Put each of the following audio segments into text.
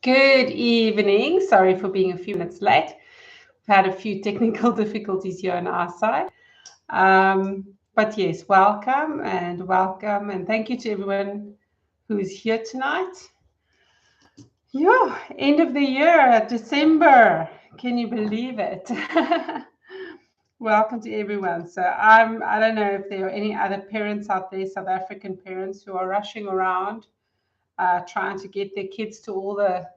Good evening. Sorry for being a few minutes late. We've had a few technical difficulties here on our side. But yes, welcome, and thank you to everyone who is here tonight. Yeah, end of the year, December. Can you believe it? Welcome to everyone. So I don't know if there are any other parents out there, South African parents, who are rushing around trying to get their kids to all the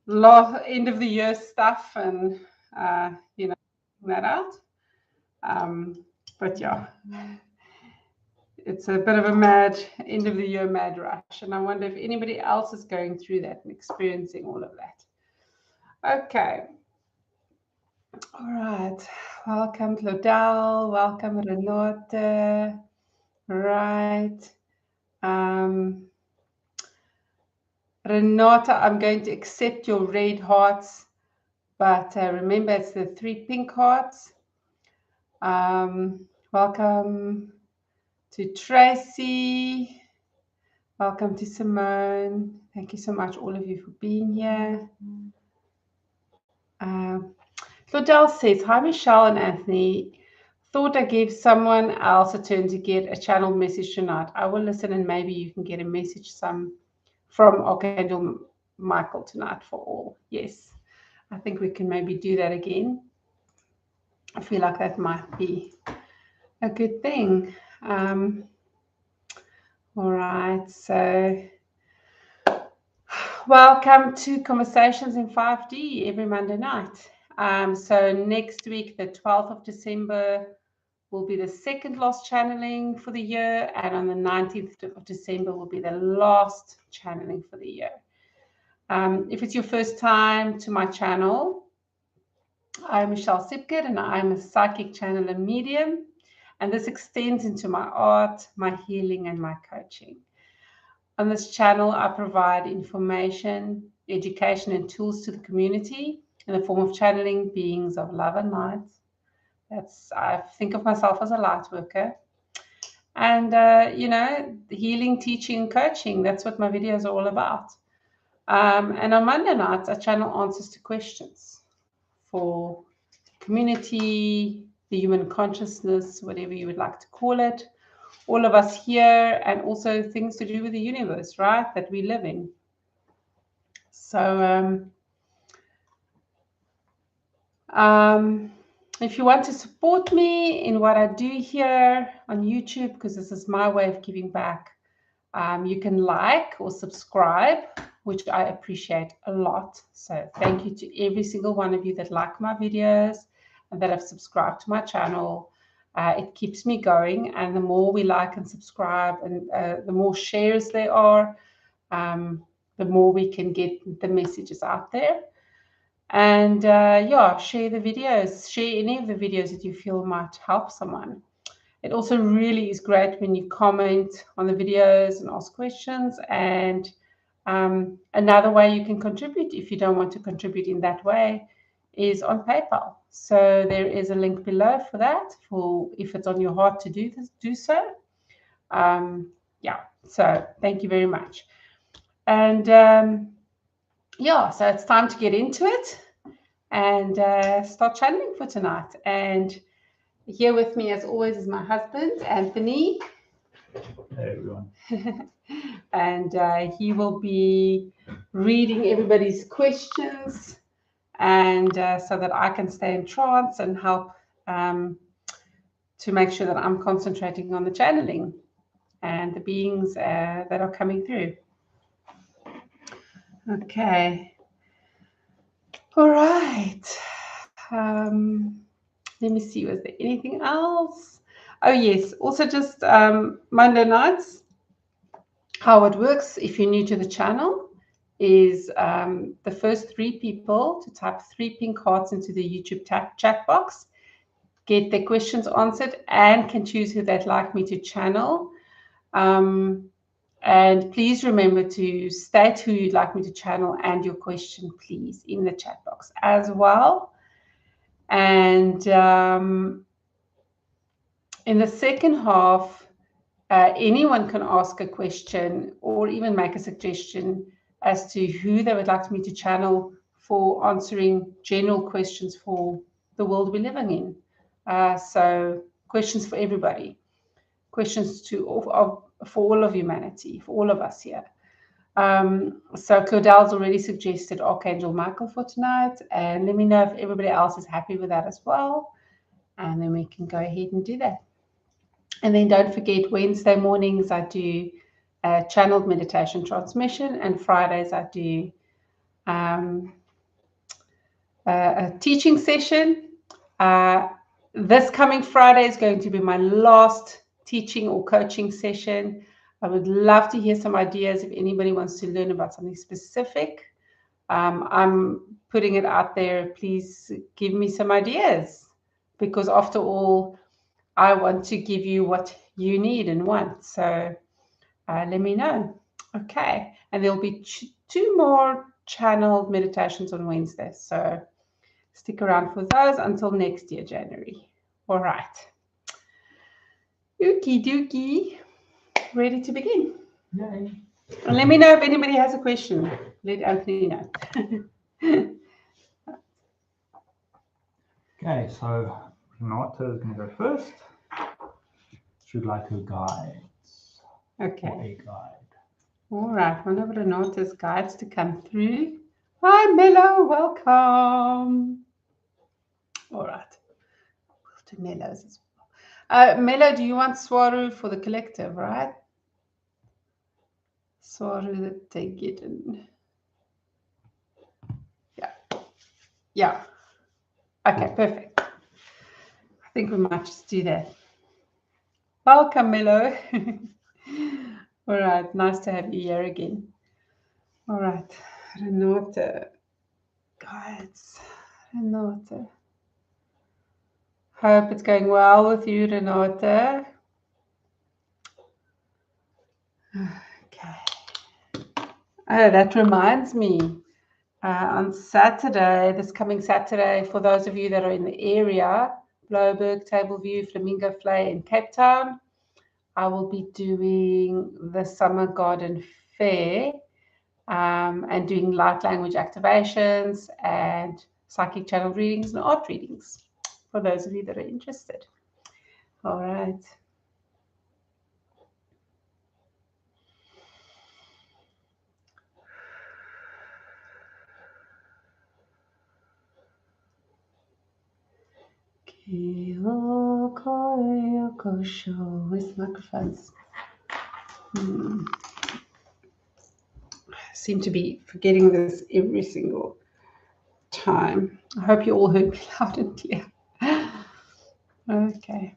end of the year stuff and that out. But yeah, it's a bit of a mad end of the year mad rush, and I wonder if anybody else is going through that and experiencing all of that. Okay. All right. Welcome, Claudel. Welcome, Renate. Right. Renata, I'm going to accept your red hearts, but remember it's the 3 pink hearts. Welcome to Tracy. Welcome to Simone. Thank you so much, all of you, for being here. Claudel says, hi, Michelle and Anthony. Thought I gave someone else a turn to get a channel message tonight. I will listen and maybe you can get a message from Archangel Michael tonight for all. Yes, I think we can maybe do that again. I feel like that might be a good thing. All right, so welcome to Conversations in 5D every Monday night. So next week, the 12th of December, will be the second last channeling for the year, and on the 19th of December will be the last channeling for the year. If it's your first time to my channel, I'm Michelle Sipkett, and I'm a psychic channeler medium, and this extends into my art, my healing, and my coaching. On this channel, I provide information, education, and tools to the community in the form of channeling beings of love and light. I think of myself as a light worker. And, healing, teaching, and coaching, that's what my videos are all about. And on Monday nights, I channel answers to questions for community, the human consciousness, whatever you would like to call it, all of us here, and also things to do with the universe, right, that we live in. So if you want to support me in what I do here on YouTube, because this is my way of giving back, you can like or subscribe, which I appreciate a lot. So thank you to every single one of you that like my videos and that have subscribed to my channel. It keeps me going, and the more we like and subscribe, and the more shares there are, the more we can get the messages out there. And share the videos, share any of the videos that you feel might help someone. It also really is great when you comment on the videos and ask questions. And another way you can contribute, if you don't want to contribute in that way, is on PayPal. So there is a link below for that, for if it's on your heart to do so. So thank you very much. And so it's time to get into it and start channeling for tonight. And here with me, as always, is my husband, Anthony. Hey, everyone. And he will be reading everybody's questions, and so that I can stay in trance and help to make sure that I'm concentrating on the channeling and the beings that are coming through. Okay. All right. Let me see, was there anything else? Oh, yes. Also, just Monday nights, how it works, if you're new to the channel, is the first 3 people to type 3 pink hearts into the YouTube chat box, get their questions answered, and can choose who they'd like me to channel. And please remember to state who you'd like me to channel and your question, please, in the chat box as well. And in the second half, anyone can ask a question or even make a suggestion as to who they would like me to channel for answering general questions for the world we're living in. So questions for everybody, questions for all of humanity, for all of us here. So Claudelle's already suggested Archangel Michael for tonight, and let me know if everybody else is happy with that as well, and then we can go ahead and do that. And then don't forget, Wednesday mornings I do a channeled meditation transmission, and Fridays I do a teaching session. This coming Friday is going to be my last teaching or coaching session. I would love to hear some ideas if anybody wants to learn about something specific. I'm putting it out there. Please give me some ideas, because after all, I want to give you what you need and want. So let me know. Okay. And there'll be two more channeled meditations on Wednesday. So stick around for those until next year, January. All right. Okie dokie. Ready to begin? Yay. And let me know if anybody has a question. Let Anthony know. Okay, so Renata is going to go first. She'd like her guides. Okay. Or a guide. All right. One of Renata's guides to come through. Hi, Mello. Welcome. All right. We'll do Mello's as well. Mello, do you want Swaru for the collective, right? Swaru the Tegidden. Yeah. Yeah. Okay, perfect. I think we might just do that. Welcome, Mello. All right, nice to have you here again. All right, Renata, guys, Renata. Hope it's going well with you, Renata. Okay. Oh, that reminds me. On Saturday, this coming Saturday, for those of you that are in the area, Blouberg, Tableview, Flamingo Flay in Cape Town, I will be doing the Summer Garden Fair and doing light language activations and psychic channel readings and art readings for those of you that are interested. All right. Where's microphones? I seem to be forgetting this every single time. I hope you all heard me loud and clear. Okay.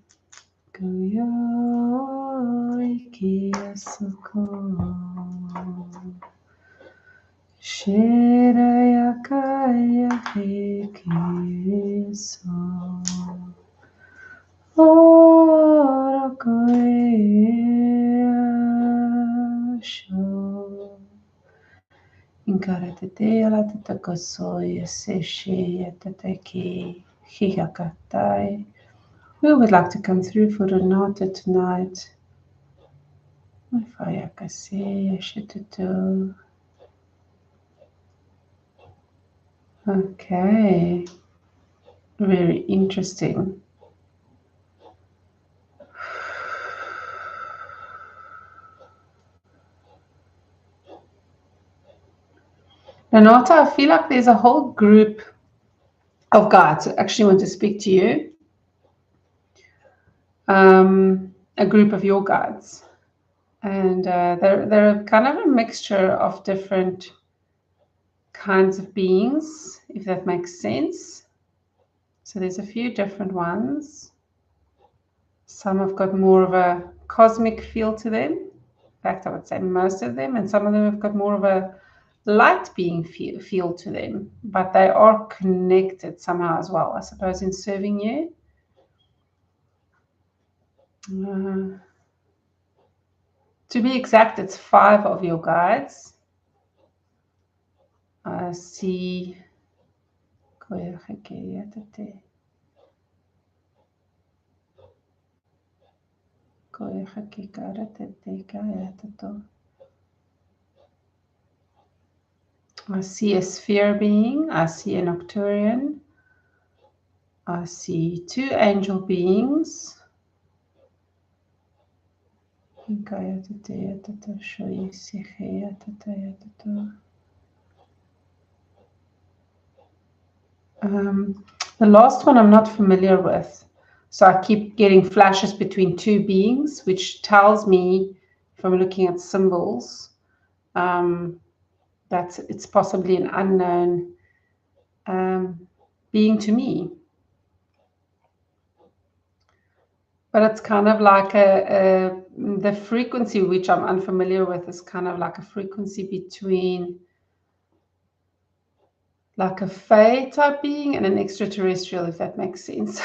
Inkaratete te takosoya seshe tateki hihakatai. Who would like to come through for Renata tonight? Okay. Very interesting. Renata, I feel like there's a whole group of guides that actually want to speak to you. A group of your guides. And they're kind of a mixture of different kinds of beings, if that makes sense. So there's a few different ones. Some have got more of a cosmic feel to them. In fact, I would say most of them. And some of them have got more of a light being feel to them. But they are connected somehow as well, I suppose, in serving you. To be exact, it's 5 of your guides. I see. I see a sphere being. I see a Nocturian. I see 2 angel beings. The last one I'm not familiar with. So I keep getting flashes between 2 beings, which tells me, if I'm looking at symbols, that it's possibly an unknown being to me. But it's kind of like the frequency, which I'm unfamiliar with, is kind of like a frequency between like a Fae type being and an extraterrestrial, if that makes sense.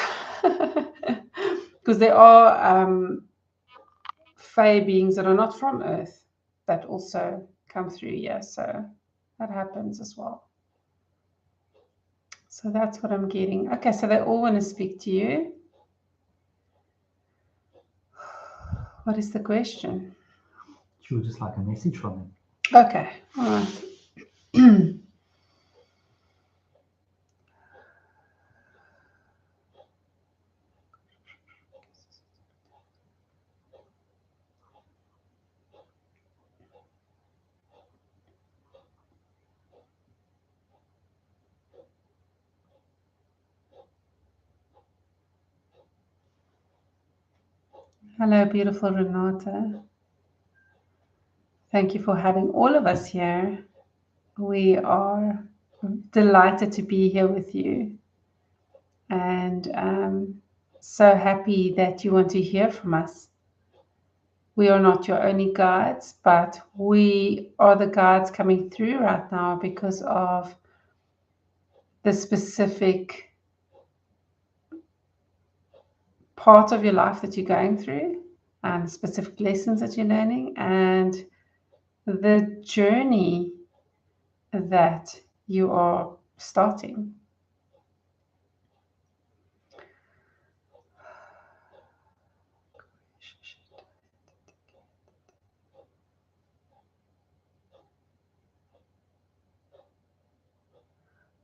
Because there are Fae beings that are not from Earth that also come through here. So that happens as well. So that's what I'm getting. Okay, so they all want to speak to you. What is the question? She would just like a message from him. Okay, all right. Hello, beautiful Renata. Thank you for having all of us here. We are delighted to be here with you, and so happy that you want to hear from us. We are not your only guides, but we are the guides coming through right now because of the specific part of your life that you're going through, and specific lessons that you're learning, and the journey that you are starting.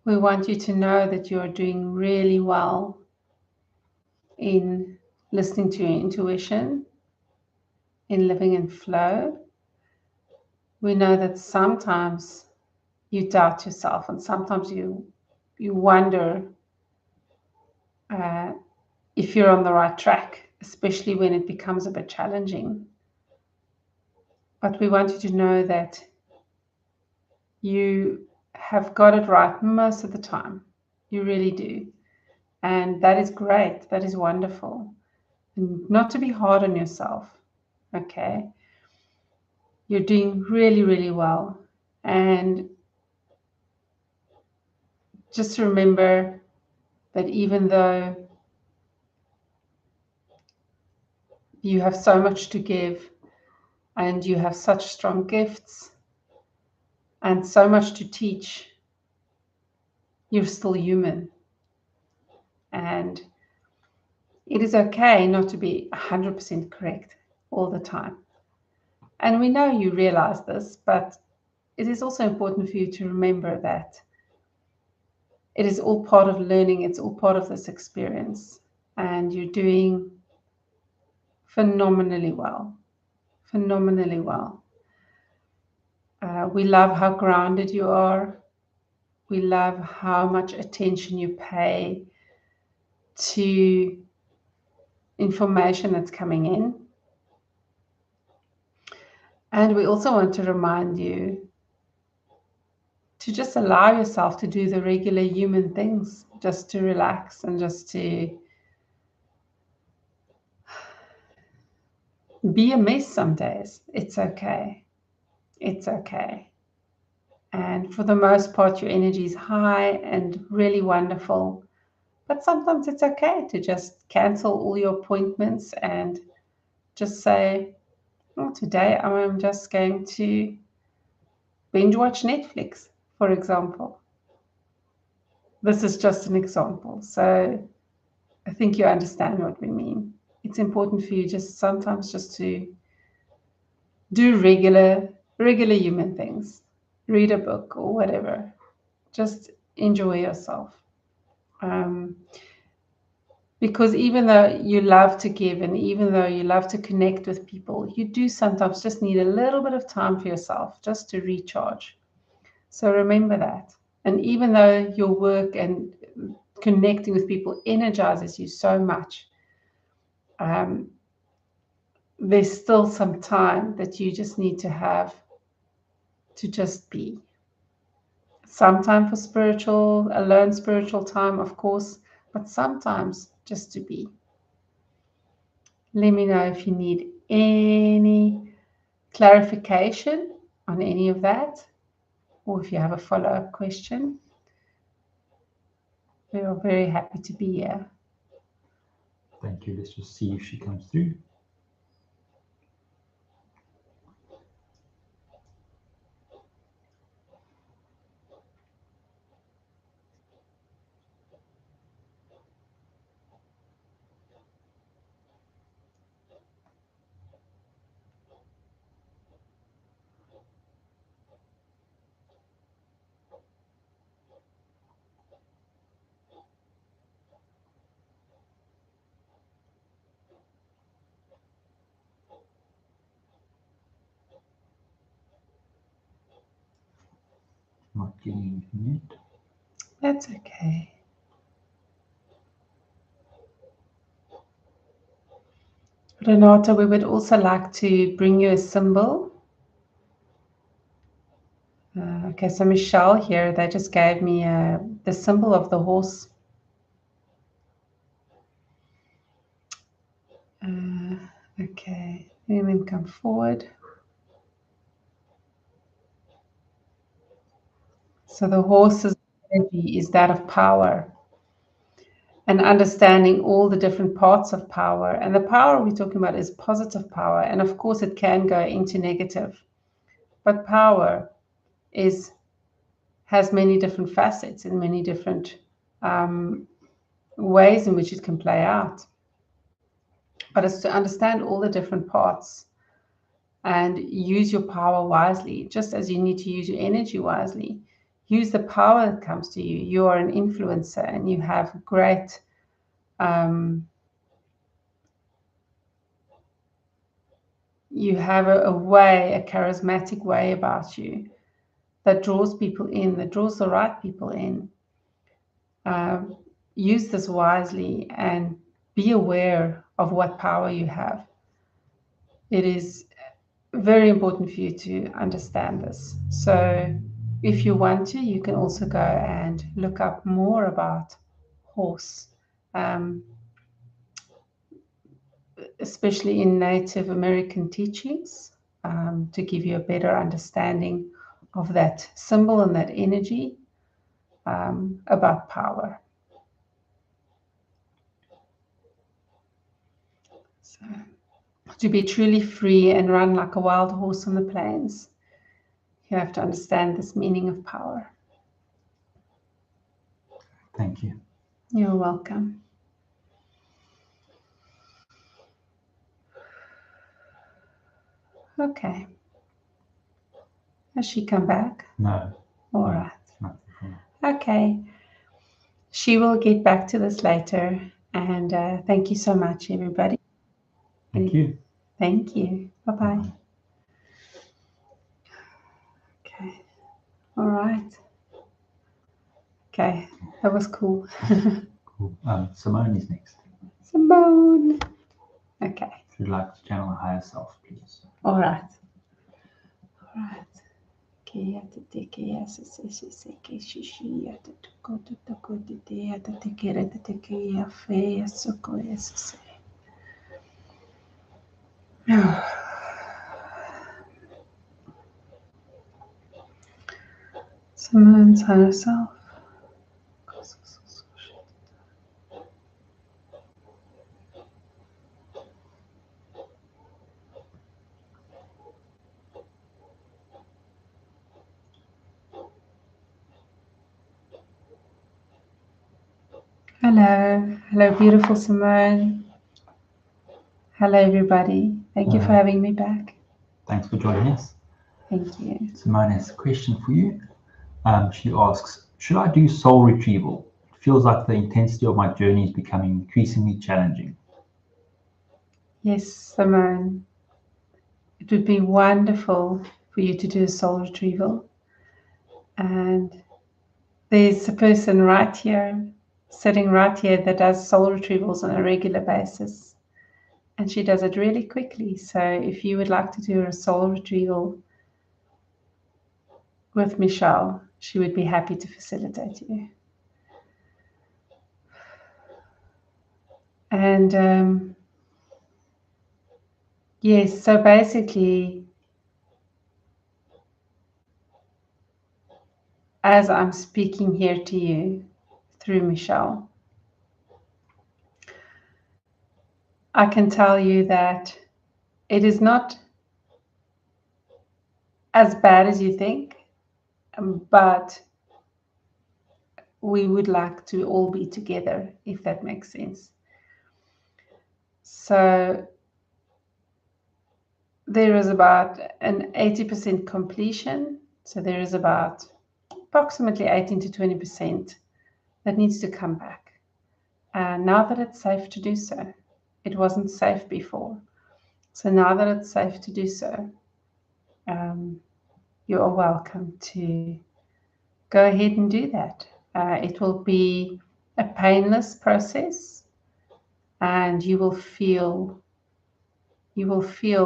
We want you to know that you are doing really well in listening to your intuition, in living in flow. We know that sometimes you doubt yourself, and sometimes you wonder if you're on the right track, especially when it becomes a bit challenging. But we want you to know that you have got it right most of the time. You really do. And that is great. That is wonderful. And not to be hard on yourself. Okay. You're doing really, really well. And just remember that even though you have so much to give and you have such strong gifts and so much to teach, you're still human. And it is okay not to be 100% correct all the time. And we know you realize this, but it is also important for you to remember that it is all part of learning. It's all part of this experience. And you're doing phenomenally well. Phenomenally well. We love how grounded you are. We love how much attention you pay to information that's coming in. And we also want to remind you to just allow yourself to do the regular human things, just to relax and just to be a mess some days. It's okay. It's okay. And for the most part, your energy is high and really wonderful. But sometimes it's okay to just cancel all your appointments and just say, oh, today I'm just going to binge watch Netflix, for example. This is just an example. So I think you understand what we mean. It's important for you just sometimes just to do regular human things. read a book or whatever. Just enjoy yourself. Because even though you love to give and even though you love to connect with people, you do sometimes just need a little bit of time for yourself just to recharge. So remember that. And even though your work and connecting with people energizes you so much, there's still some time that you just need to have to just be. Some time for spiritual, alone spiritual time, of course, but sometimes just to be. Let me know if you need any clarification on any of that, or if you have a follow-up question. We are very happy to be here. Thank you. Let's just see if she comes through. Not getting anything yet. That's okay. Renata, we would also like to bring you a symbol. Okay, so Michelle here, they just gave me the symbol of the horse. Okay, let them come forward. So the horse's energy is that of power and understanding all the different parts of power. And the power we're talking about is positive power. And of course, it can go into negative. But power has many different facets and many different ways in which it can play out. But it's to understand all the different parts and use your power wisely, just as you need to use your energy wisely. Use the power that comes to you. You are an influencer and you have great you have a way, a charismatic way about you that draws people in, that draws the right people in. Use this wisely and be aware of what power you have. It is very important for you to understand this. So if you want to, you can also go and look up more about horse, especially in Native American teachings, to give you a better understanding of that symbol and that energy about power. So, to be truly free and run like a wild horse on the plains, you have to understand this meaning of power. Thank you. You're welcome. Okay. Has she come back? No. All right. Nothing from her. Okay. She will get back to this later. And thank you so much, everybody. Thank you. Thank you. Bye-bye. Bye. Okay. All right. Okay. That was cool. Cool. Simone is next. Simone. Okay. If you'd like to channel a higher self, please. All right. All right. Simone's higher self. Hello. Hello, beautiful Simone. Hello, everybody. Thank you for having me back. Thanks for joining us. Thank you. Simone has a question for you. She asks, should I do soul retrieval? It feels like the intensity of my journey is becoming increasingly challenging. Yes, Simone. It would be wonderful for you to do a soul retrieval. And there's a person right here, sitting right here, that does soul retrievals on a regular basis. And she does it really quickly. So if you would like to do a soul retrieval with Michelle, she would be happy to facilitate you. And yes, so basically, as I'm speaking here to you through Michelle, I can tell you that it is not as bad as you think, but we would like to all be together, if that makes sense. So there is about an 80% completion. So there is about approximately 18 to 20% that needs to come back. And now that it's safe to do so, it wasn't safe before. So now that it's safe to do so, you are welcome to go ahead and do that. It will be a painless process, and you will feel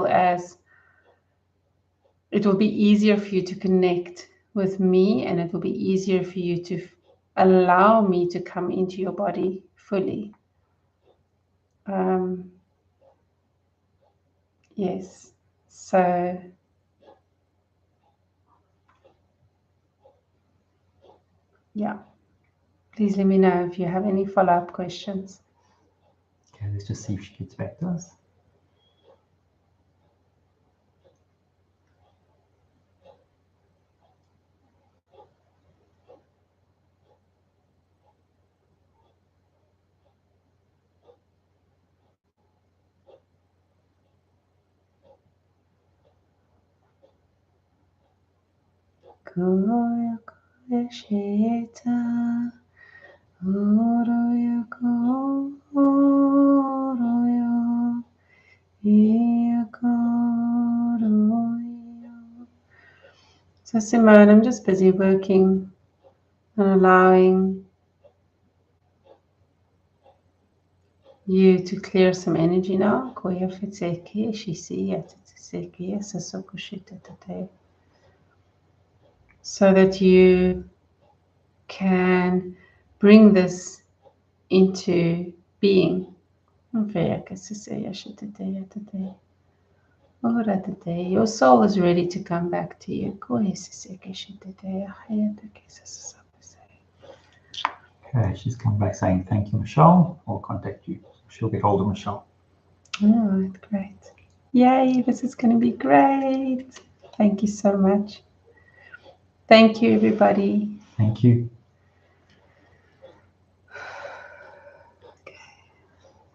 as it will be easier for you to connect with me, and it will be easier for you to allow me to come into your body fully. Yes, so yeah, please let me know if you have any follow-up questions. Okay, let's just see if she gets back to us. So Simone, I'm just busy working and allowing you to clear some energy now. So that you can bring this into being. Your soul is ready to come back to you. Okay, she's come back saying, thank you, Michelle. I'll contact you. She'll get hold of Michelle. All right, great. Yay, this is going to be great. Thank you so much. Thank you, everybody. Thank you.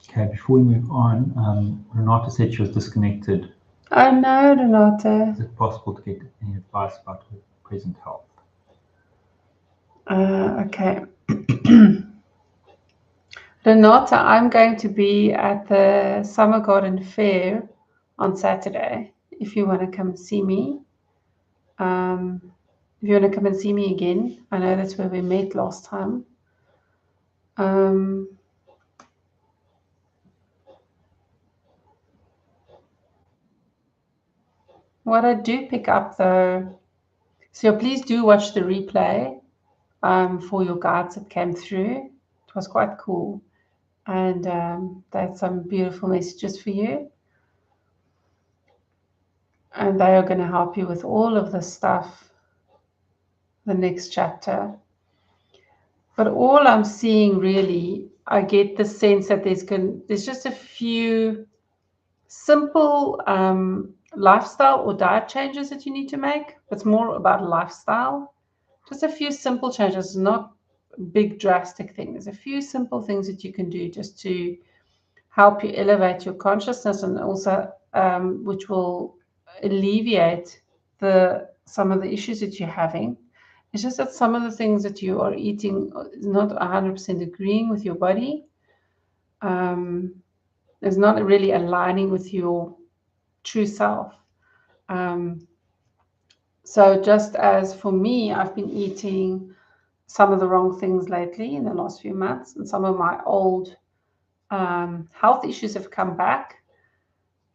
Okay, before we move on, Renata said she was disconnected. Oh no, Renata. Is it possible to get any advice about her present health? Okay. Renata, I'm going to be at the Summer Garden Fair on Saturday. If you want to come and see me. If you want to come and see me again, I know that's where we met last time. What I do pick up though, so please do watch the replay for your guides that came through. It was quite cool. And they had some beautiful messages for you. And they are going to help you with all of the stuff, the next chapter. But all I'm seeing really, I get the sense that there's just a few simple lifestyle or diet changes that you need to make. It's more about lifestyle. Just a few simple changes, not big drastic things. A few simple things that you can do just to help you elevate your consciousness, and also which will alleviate some of the issues that you're having. It's just that some of the things that you are eating is not 100% agreeing with your body. It's not really aligning with your true self. So just as for me, I've been eating some of the wrong things lately in the last few months, and some of my old health issues have come back.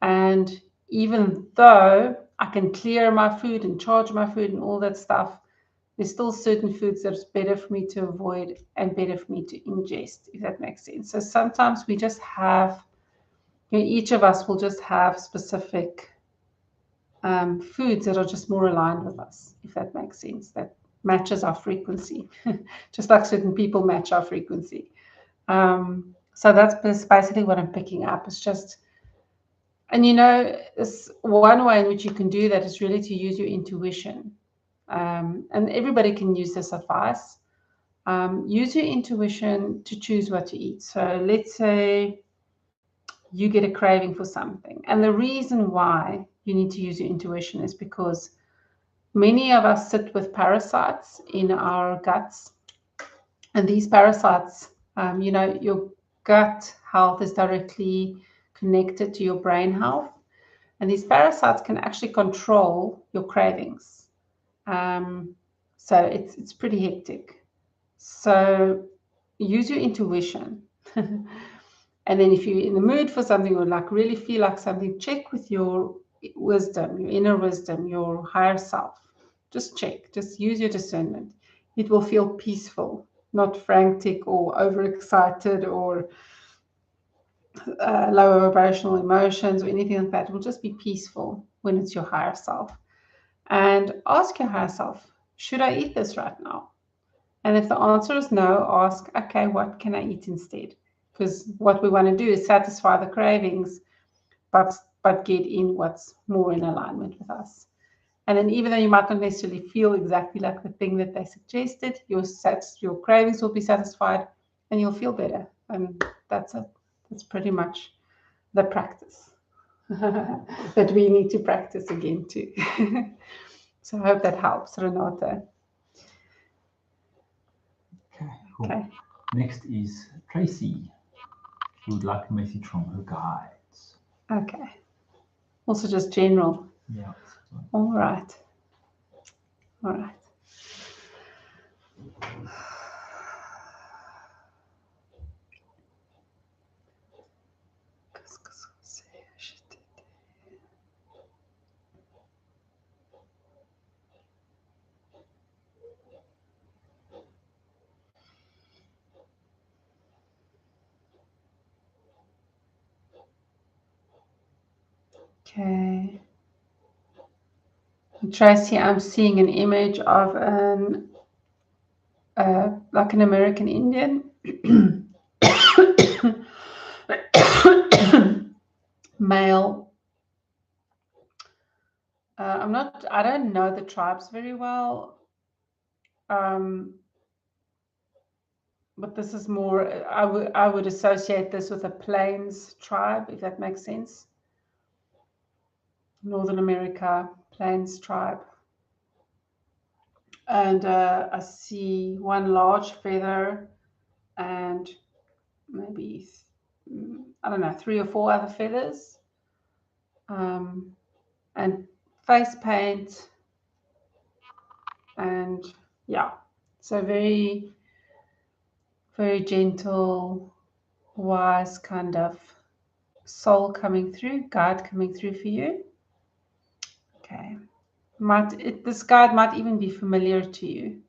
And even though I can clear my food and charge my food and all that stuff, there's still certain foods that it's better for me to avoid and better for me to ingest, if that makes sense. So sometimes we just have, each of us will just have specific foods that are just more aligned with us, if that makes sense, that matches our frequency, just like certain people match our frequency. So that's basically what I'm picking up. It's just, and it's one way in which you can do that is really to use your intuition. And everybody can use this advice. Use your intuition to choose what to eat. So let's say you get a craving for something. And the reason why you need to use your intuition is because many of us sit with parasites in our guts. And these parasites, your gut health is directly connected to your brain health. And these parasites can actually control your cravings. So it's pretty hectic. So use your intuition. And then if you're in the mood for something or like really feel like something, check with your wisdom, your inner wisdom, your higher self. Just check, just use your discernment. It will feel peaceful, not frantic or overexcited or lower vibrational emotions or anything like that. It will just be peaceful when it's your higher self. And ask your higher self, should I eat this right now? And if the answer is no, ask, okay, what can I eat instead? Because what we want to do is satisfy the cravings, but get in what's more in alignment with us. And then even though you might not necessarily feel exactly like the thing that they suggested, your cravings will be satisfied and you'll feel better. And that's it. That's pretty much the practice. But we need to practice again too. So I hope that helps, Renata. Okay, cool. Okay. Next is Tracy, who would like a message from her guides. Okay. Also just general. Yeah. All right. All right. Okay. Tracy, I'm seeing an image of like an American Indian male. I don't know the tribes very well. But this is more, I would associate this with a Plains tribe, if that makes sense. Northern America, Plains tribe. And I see one large feather and maybe, I don't know, 3 or 4 other feathers. And face paint. And yeah, so very, very gentle, wise kind of soul coming through, guide coming through for you. Okay. This guide might even be familiar to you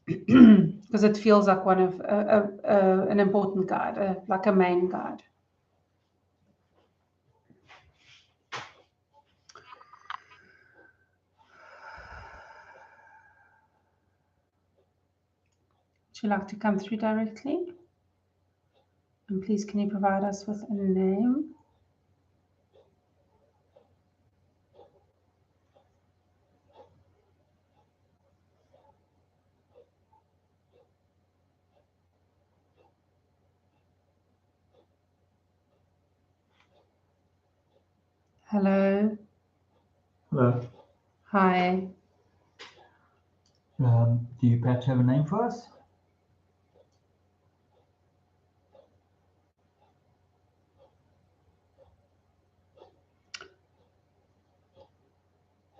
because it feels like one of an important guide, like a main guide. Would you like to come through directly? And please, can you provide us with a name? Hello. Hello. Hi. Do you perhaps have a name for us?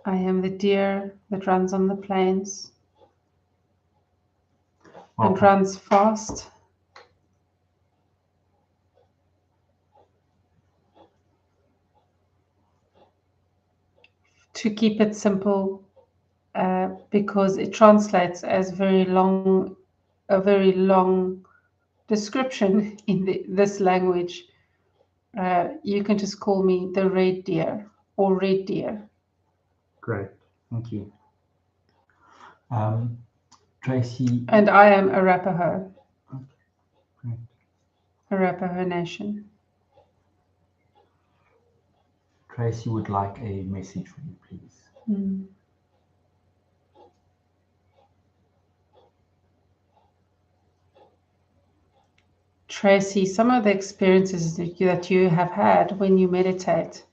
I am the deer that runs on the plains and runs fast. To keep it simple, because it translates as a very long description in this language. You can just call me the red deer or red deer. Great, thank you. Tracy. And I am Arapaho. Okay, great. Arapaho Nation. Tracy would like a message from you, please. Tracy, some of the experiences that you have had when you meditate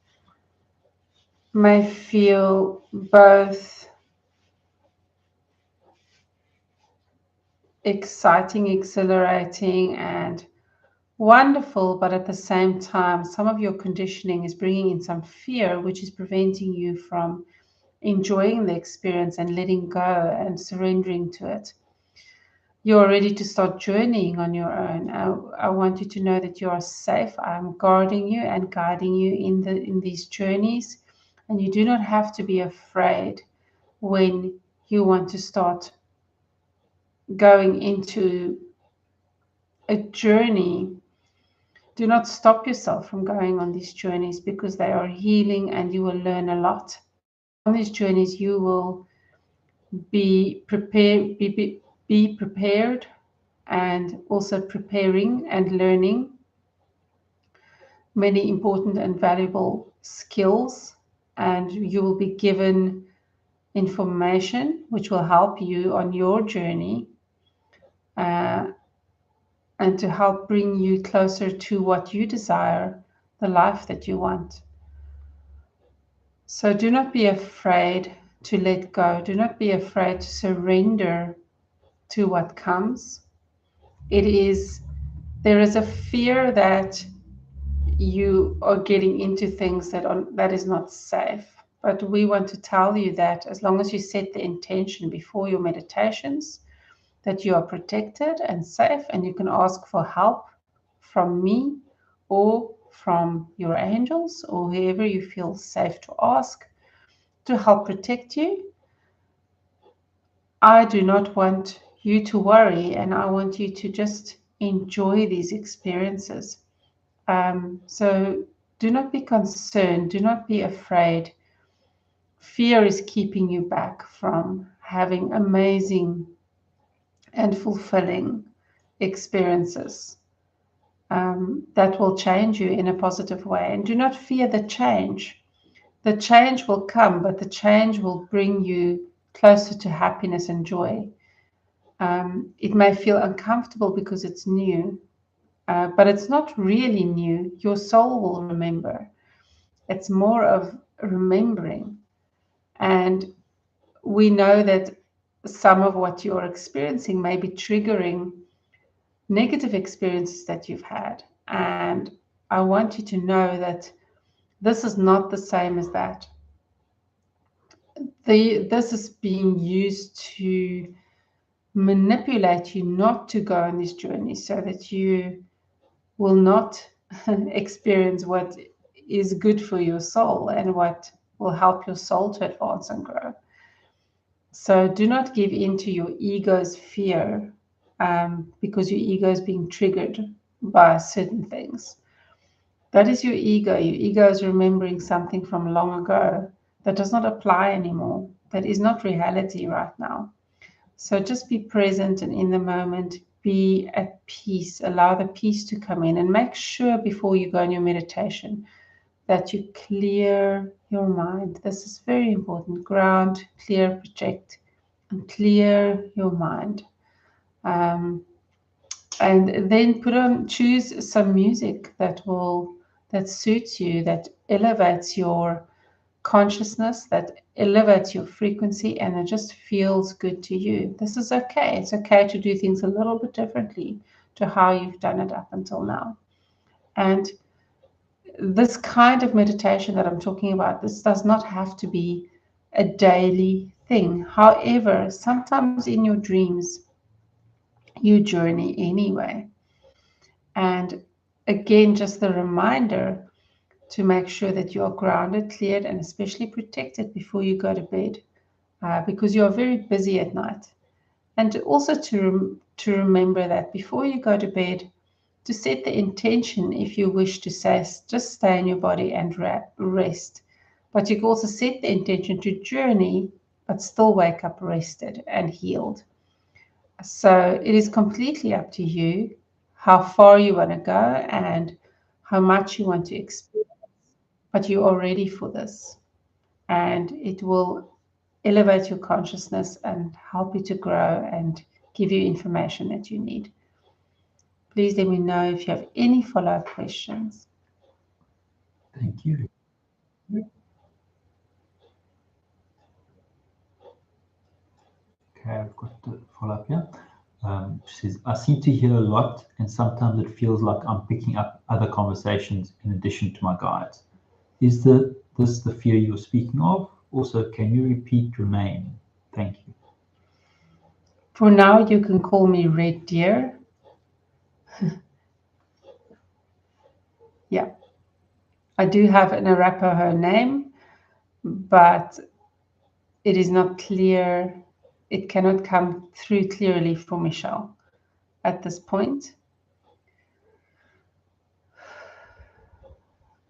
may feel both exciting, exhilarating, and wonderful, but at the same time, some of your conditioning is bringing in some fear, which is preventing you from enjoying the experience and letting go and surrendering to it. You're ready to start journeying on your own. I want you to know that you are safe. I'm guarding you and guiding you in these journeys, and you do not have to be afraid when you want to start going into a journey. Do not stop yourself from going on these journeys, because they are healing and you will learn a lot. On these journeys, you will be prepared and also preparing and learning many important and valuable skills, and you will be given information which will help you on your journey and to help bring you closer to what you desire, the life that you want. So do not be afraid to let go. Do not be afraid to surrender to what comes. There is a fear that you are getting into things that is not safe. But we want to tell you that as long as you set the intention before your meditations, that you are protected and safe, and you can ask for help from me or from your angels or whoever you feel safe to ask to help protect you. I do not want you to worry, and I want you to just enjoy these experiences. So do not be concerned, do not be afraid. Fear is keeping you back from having amazing and fulfilling experiences that will change you in a positive way. And do not fear the change. The change will come, but the change will bring you closer to happiness and joy. It may feel uncomfortable because it's new, but it's not really new. Your soul will remember. It's more of remembering. And we know that some of what you're experiencing may be triggering negative experiences that you've had. And I want you to know that this is not the same as that. This is being used to manipulate you not to go on this journey, so that you will not experience what is good for your soul and what will help your soul to advance and grow. So do not give in to your ego's fear, because your ego is being triggered by certain things. That is your ego. Your ego is remembering something from long ago that does not apply anymore. That is not reality right now. So just be present and in the moment, be at peace, allow the peace to come in, and make sure before you go in your meditation that you clear your mind. This is very important. Ground, clear, project, and clear your mind. And then choose some music that suits you, that elevates your consciousness, that elevates your frequency and it just feels good to you. This is okay. It's okay to do things a little bit differently to how you've done it up until now. And this kind of meditation that I'm talking about, this does not have to be a daily thing. However, sometimes in your dreams, you journey anyway. And again, just the reminder to make sure that you are grounded, cleared, and especially protected before you go to bed, because you are very busy at night. And also to remember that before you go to bed, to set the intention, if you wish to say, just stay in your body and rest. But you can also set the intention to journey, but still wake up rested and healed. So it is completely up to you how far you want to go and how much you want to experience. But you are ready for this. And it will elevate your consciousness and help you to grow and give you information that you need. Please let me know if you have any follow-up questions. Thank you. Okay, I've got the follow-up here. She says, I seem to hear a lot, and sometimes it feels like I'm picking up other conversations in addition to my guides. Is this the fear you're speaking of? Also, can you repeat your name? Thank you. For now, you can call me Red Deer. Yeah. I do have an Arapaho name, but it is not clear. It cannot come through clearly for Michelle at this point.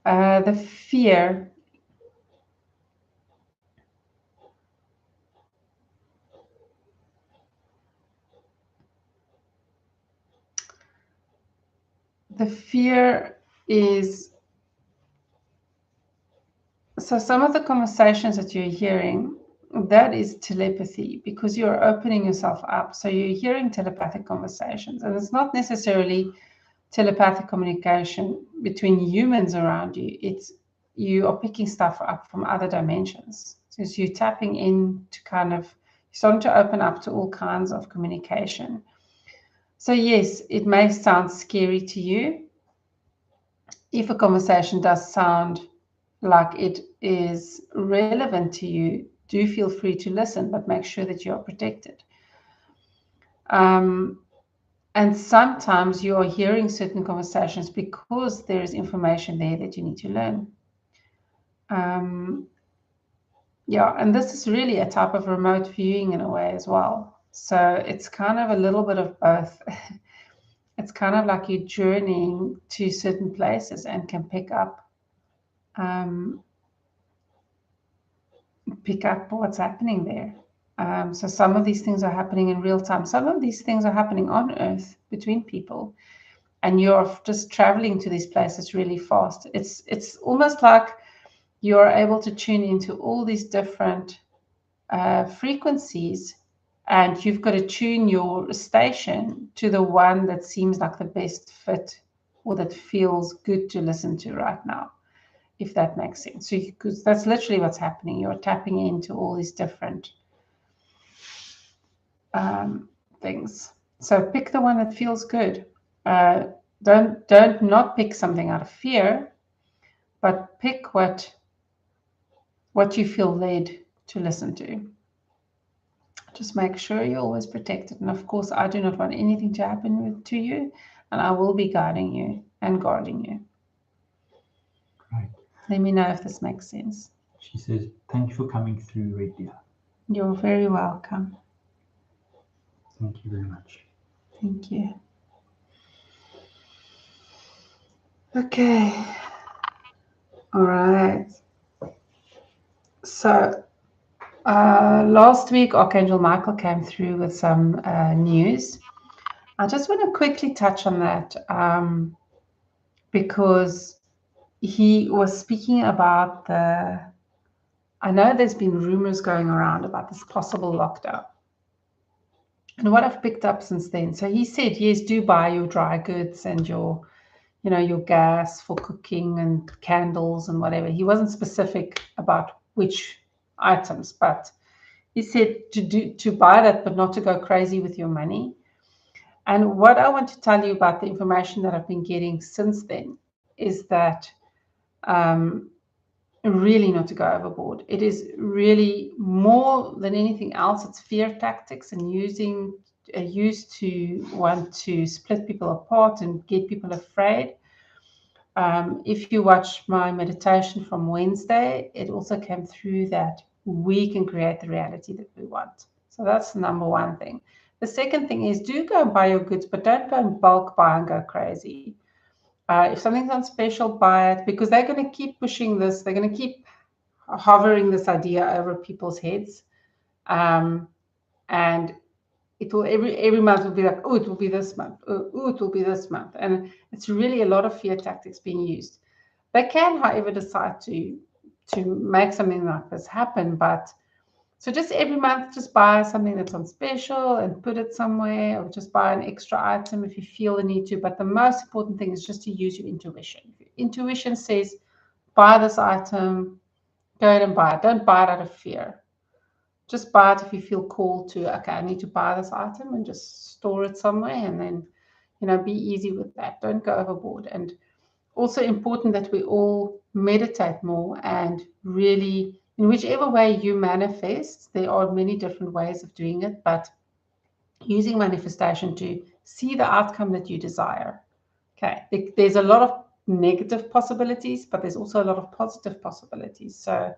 The fear. The fear is, so some of the conversations that you're hearing, that is telepathy, because you're opening yourself up. So you're hearing telepathic conversations, and it's not necessarily telepathic communication between humans around you. It's you are picking stuff up from other dimensions. So you're tapping in to kind of, you're starting to open up to all kinds of communication. So yes, it may sound scary to you. If a conversation does sound like it is relevant to you, do feel free to listen, but make sure that you are protected. And sometimes you are hearing certain conversations because there is information there that you need to learn. Yeah, and this is really a type of remote viewing in a way as well. So it's kind of a little bit of both. It's kind of like you're journeying to certain places and can pick up what's happening there. So some of these things are happening in real time. Some of these things are happening on Earth between people, and you're just traveling to these places really fast. It's almost like you're able to tune into all these different frequencies, and you've got to tune your station to the one that seems like the best fit or that feels good to listen to right now, if that makes sense. So because that's literally what's happening. You're tapping into all these different things. So pick the one that feels good. Don't not pick something out of fear, but pick what you feel led to listen to. Just make sure you're always protected. And of course, I do not want anything to happen to you, and I will be guiding you and guarding you. Great. Let me know if this makes sense. She says, thank you for coming through, Red Deer. You're very welcome. Thank you very much. Thank you. Okay. All right. So last week, Archangel Michael came through with some news. I just want to quickly touch on that because he was speaking about I know there's been rumors going around about this possible lockdown. And what I've picked up since then, so he said, yes, do buy your dry goods and your gas for cooking and candles and whatever. He wasn't specific about which items. But he said to buy that, but not to go crazy with your money. And what I want to tell you about the information that I've been getting since then is that really not to go overboard. It is really more than anything else, it's fear tactics and used to want to split people apart and get people afraid. If you watch my meditation from Wednesday, it also came through that we can create the reality that we want. So that's the number one thing. The second thing is, do go and buy your goods, but don't go and bulk buy and go crazy. If something's on special, buy it, because they're going to keep pushing this. They're going to keep hovering this idea over people's heads. And it will every month will be like, oh, it will be this month. Oh, it will be this month. And it's really a lot of fear tactics being used. They can, however, decide to make something like this happen. But so just every month, just buy something that's on special and put it somewhere, or just buy an extra item if you feel the need to. But the most important thing is just to use your intuition. If your intuition says, buy this item, go ahead and buy it. Don't buy it out of fear. Just buy it if you feel called to, okay, I need to buy this item, and just store it somewhere, and then, be easy with that. Don't go overboard. And also important that we all meditate more, and really, in whichever way you manifest, there are many different ways of doing it, but using manifestation to see the outcome that you desire. Okay, there's a lot of negative possibilities, but there's also a lot of positive possibilities. So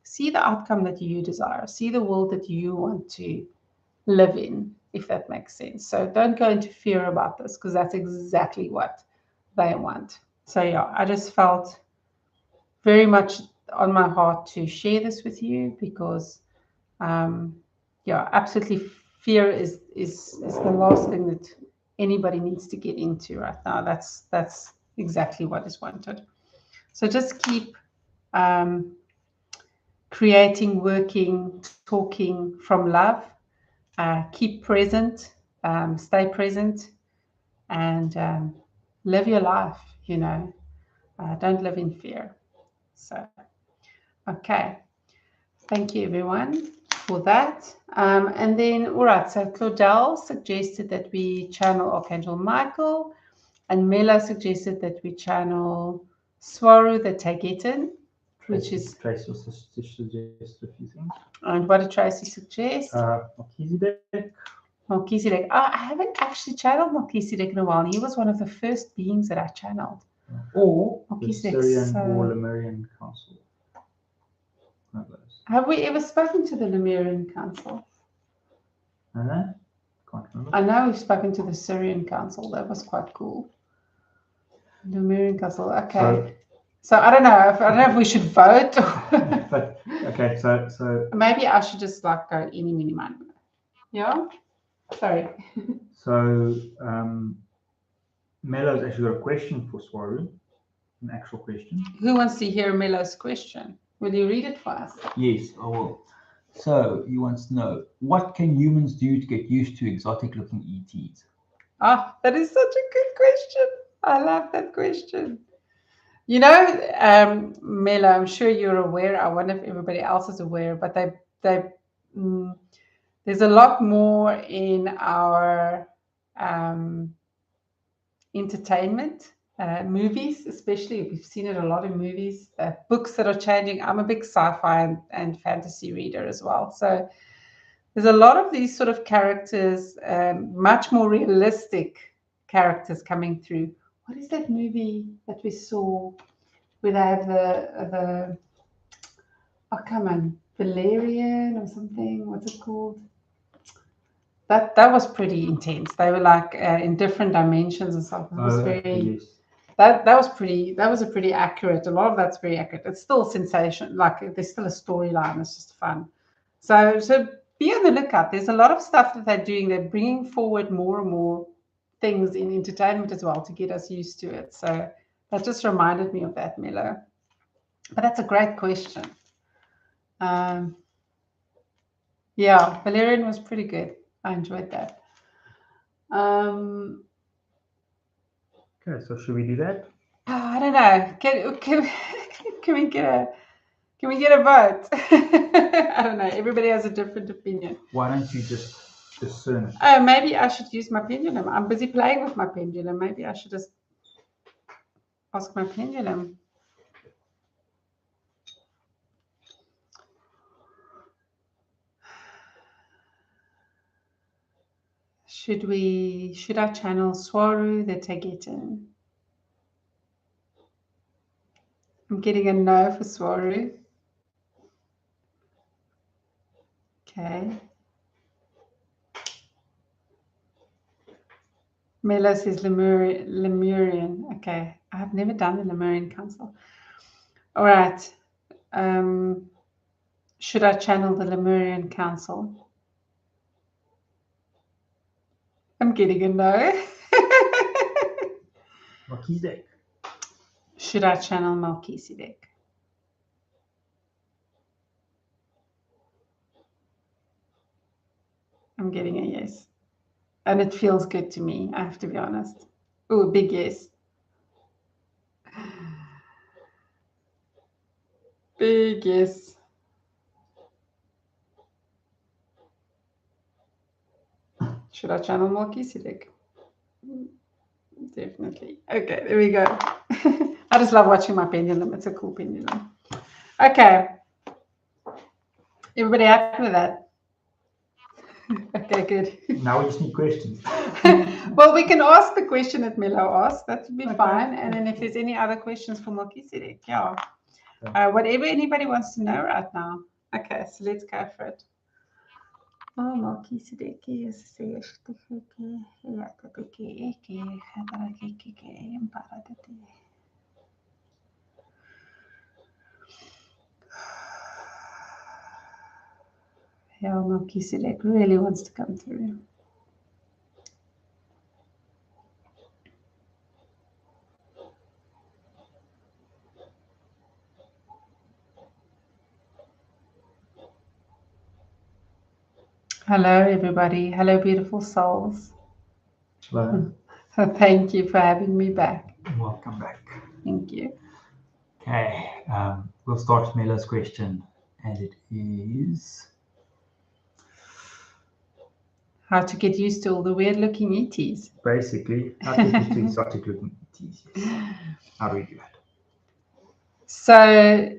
see the outcome that you desire, see the world that you want to live in, if that makes sense. So don't go into fear about this, because that's exactly what they want. So yeah, I just felt very much on my heart to share this with you, because absolutely, fear is the last thing that anybody needs to get into right now. That's exactly what is wanted. So just keep creating, working, talking from love. Keep present, stay present, and live your life. Don't live in fear. So, okay. Thank you, everyone, for that. And then, all right, so Claudel suggested that we channel Archangel Michael, and Mela suggested that we channel Swaru the Tagetan, which is... Tracy also suggested a few things. And what did Tracy suggest? Melchizedek. Melchizedek. Oh, I haven't actually channeled Melchizedek in a while. He was one of the first beings that I channeled. Or the Syrian or Lemurian Council. Have we ever spoken to the Lemurian Council? Can't remember. I know we've spoken to the Syrian Council. That was quite cool. Lemurian Council. Okay. So I don't know if we should vote. But okay, so maybe I should just go any minimum. Yeah. Sorry. So Melo's actually got a question for Swaru, an actual question. Who wants to hear Melo's question? Will you read it for us? Yes, I will. So he wants to know, what can humans do to get used to exotic-looking ETs? That is such a good question. I love that question. Melo, I'm sure you're aware. I wonder if everybody else is aware, but there's a lot more in our entertainment, movies, especially. We've seen it a lot in movies, books that are changing. I'm a big sci-fi and fantasy reader as well. So there's a lot of these sort of characters, much more realistic characters coming through. What is that movie that we saw where they have Valerian or something? What's it called? That was pretty intense. They were in different dimensions and stuff. It was very... Yes. That was a pretty accurate. A lot of that's very accurate. It's still sensation. There's still a storyline. It's just fun. So be on the lookout. There's a lot of stuff that they're doing. They're bringing forward more and more things in entertainment as well to get us used to it. So that just reminded me of that, Melo. But that's a great question. Yeah, Valerian was pretty good. I enjoyed that. Okay, so should we do that? I don't know. Can Can we get a vote? I don't know. Everybody has a different opinion. Why don't you just discern it? Oh, maybe I should use my pendulum. I'm busy playing with my pendulum. Maybe I should just ask my pendulum. Should I channel Swaru the Tagetan? I'm getting a no for Swaru. Okay. Melo says Lemurian. Okay. I've never done the Lemurian Council. All right. Should I channel the Lemurian Council? I'm getting a no. Melchizedek. Should I channel Melchizedek? I'm getting a yes. And it feels good to me, I have to be honest. Oh, a big yes. Big yes. Should I channel Melchizedek? Definitely. Okay, there we go. I just love watching my pendulum. It's a cool pendulum. Okay. Everybody happy with that? Okay, good. Now we just need questions. Well, we can ask the question that Melo asked. That would be fine. And then if there's any other questions for Melchizedek, yeah. Whatever anybody wants to know right now. Okay, so let's go for it. Oh, Melchizedek is yeah, Melchizedek really wants to come through. Hello, everybody. Hello, beautiful souls. Hello. Thank you for having me back. Welcome back. Thank you. Okay, we'll start with Melo's question, and it is how to get used to all the weird-looking ETs. Basically, how to get used to exotic-looking ETs. Yes. How do we do that? So,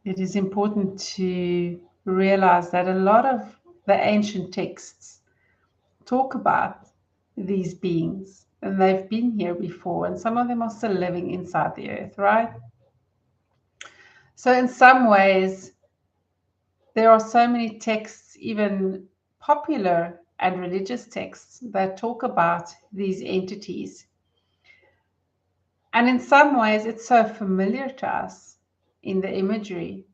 it is important to realize that a lot of the ancient texts talk about these beings, and they've been here before, and some of them are still living inside the earth, right? So in some ways, there are so many texts, even popular and religious texts, that talk about these entities. And in some ways, it's so familiar to us in the imagery.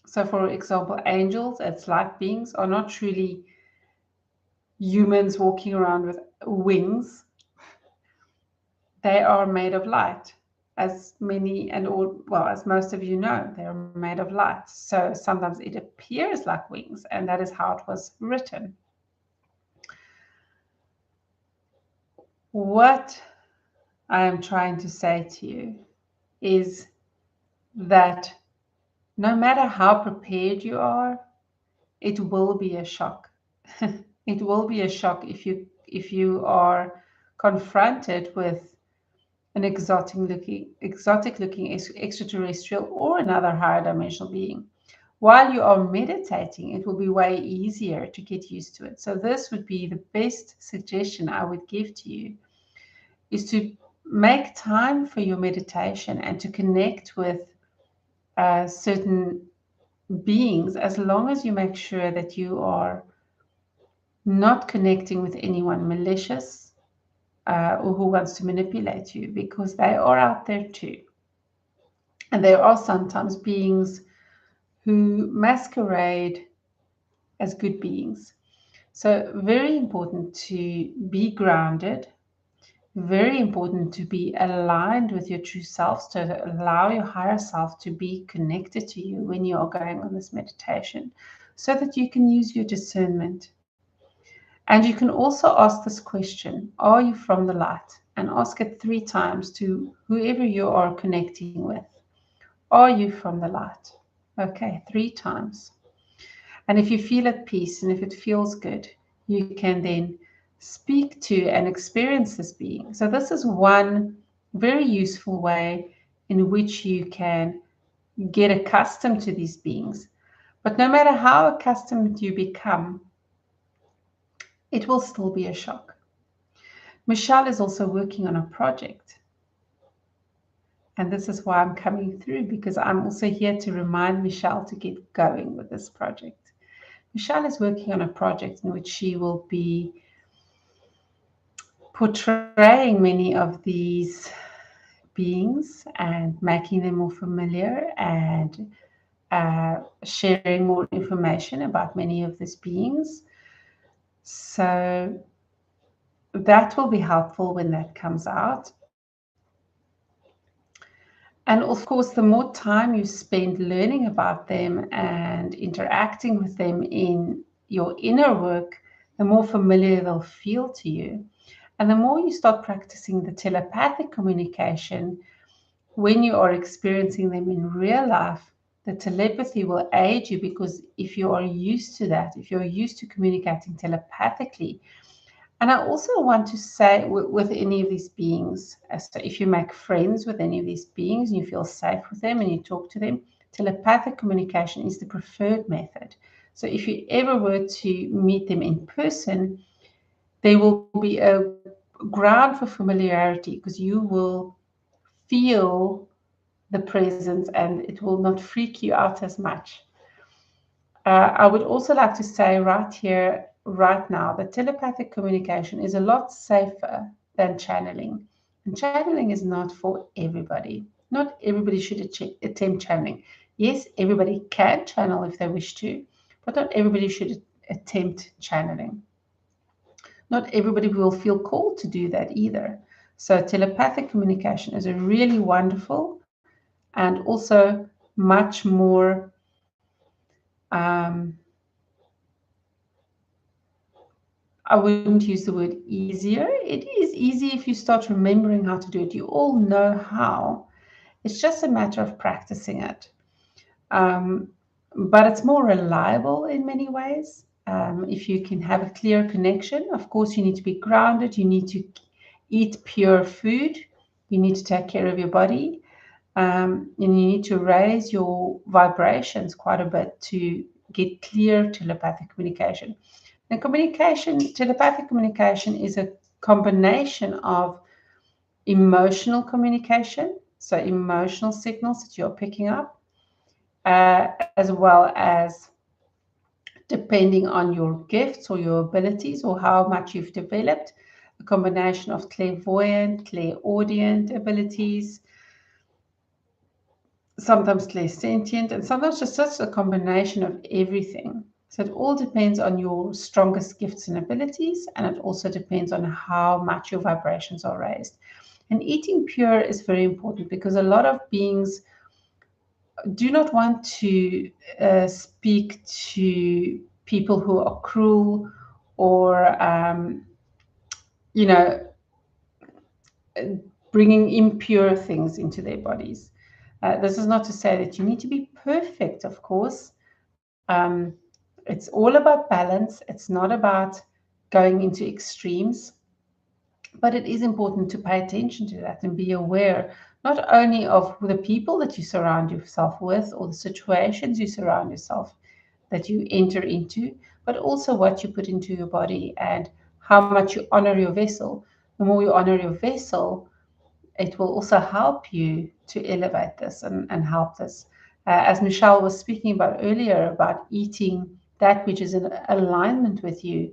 So, for example, angels as light beings are not truly humans walking around with wings. They are made of light, as many and all, well, as most of you know, they are made of light. So sometimes it appears like wings, and that is how it was written. What I am trying to say to you is that no matter how prepared you are, it will be a shock. It will be a shock if you are confronted with an exotic looking extraterrestrial or another higher dimensional being. While you are meditating, it will be way easier to get used to it. So this would be the best suggestion I would give to you, is to make time for your meditation and to connect with certain beings, as long as you make sure that you are not connecting with anyone malicious or who wants to manipulate you, because they are out there too. And there are sometimes beings who masquerade as good beings. So very important to be grounded, very important to be aligned with your true self, to allow your higher self to be connected to you when you are going on this meditation, so that you can use your discernment. And you can also ask this question, are you from the light? And ask it 3 times to whoever you are connecting with. Are you from the light? Okay, 3 times. And if you feel at peace and if it feels good, you can then speak to and experience this being. So this is one very useful way in which you can get accustomed to these beings. But no matter how accustomed you become, it will still be a shock. Michelle is also working on a project. And this is why I'm coming through, because I'm also here to remind Michelle to get going with this project. Michelle is working on a project in which she will be portraying many of these beings and making them more familiar and sharing more information about many of these beings. So that will be helpful when that comes out. And of course, the more time you spend learning about them and interacting with them in your inner work, the more familiar they'll feel to you. And the more you start practicing the telepathic communication, when you are experiencing them in real life, the telepathy will aid you, because if you are used to that, if you're used to communicating telepathically. And I also want to say with any of these beings, so if you make friends with any of these beings and you feel safe with them and you talk to them, telepathic communication is the preferred method. So if you ever were to meet them in person, there will be a ground for familiarity, because you will feel the presence and it will not freak you out as much. I would also like to say right here, right now, that telepathic communication is a lot safer than channeling. And channeling is not for everybody. Not everybody should attempt channeling. Yes, everybody can channel if they wish to, but not everybody should attempt channeling. Not everybody will feel called to do that either. So telepathic communication is a really wonderful and also much more I wouldn't use the word easier. It is easy if you start remembering how to do it. You all know how. It's just a matter of practicing it. But it's more reliable in many ways. If you can have a clear connection, of course, you need to be grounded. You need to eat pure food. You need to take care of your body. And you need to raise your vibrations quite a bit to get clear telepathic communication. And telepathic communication is a combination of emotional communication, so emotional signals that you're picking up, as well as, depending on your gifts or your abilities or how much you've developed, a combination of clairvoyant, clairaudient abilities, sometimes clairsentient, and sometimes just such a combination of everything. So it all depends on your strongest gifts and abilities, and it also depends on how much your vibrations are raised. And eating pure is very important, because a lot of beings do not want to speak to people who are cruel or, bringing impure things into their bodies. This is not to say that you need to be perfect, of course. It's all about balance. It's not about going into extremes, but it is important to pay attention to that and be aware not only of the people that you surround yourself with or the situations you surround yourself that you enter into, but also what you put into your body and how much you honor your vessel. The more you honor your vessel, it will also help you to elevate this and help this. As Michelle was speaking about earlier, about eating that which is in alignment with you,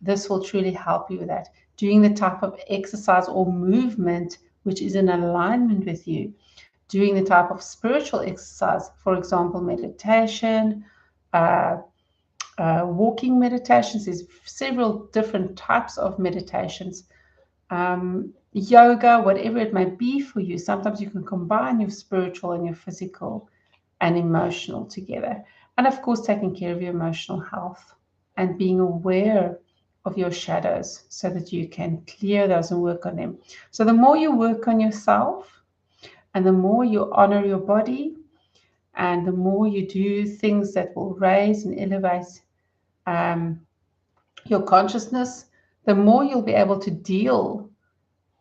this will truly help you with that. Doing the type of exercise or movement which is in alignment with you. Doing the type of spiritual exercise, for example, meditation, walking meditations. There's several different types of meditations. Yoga, whatever it may be for you. Sometimes you can combine your spiritual and your physical and emotional together. And of course, taking care of your emotional health and being aware of your shadows so that you can clear those and work on them. So the more you work on yourself and the more you honor your body and the more you do things that will raise and elevate your consciousness, the more you'll be able to deal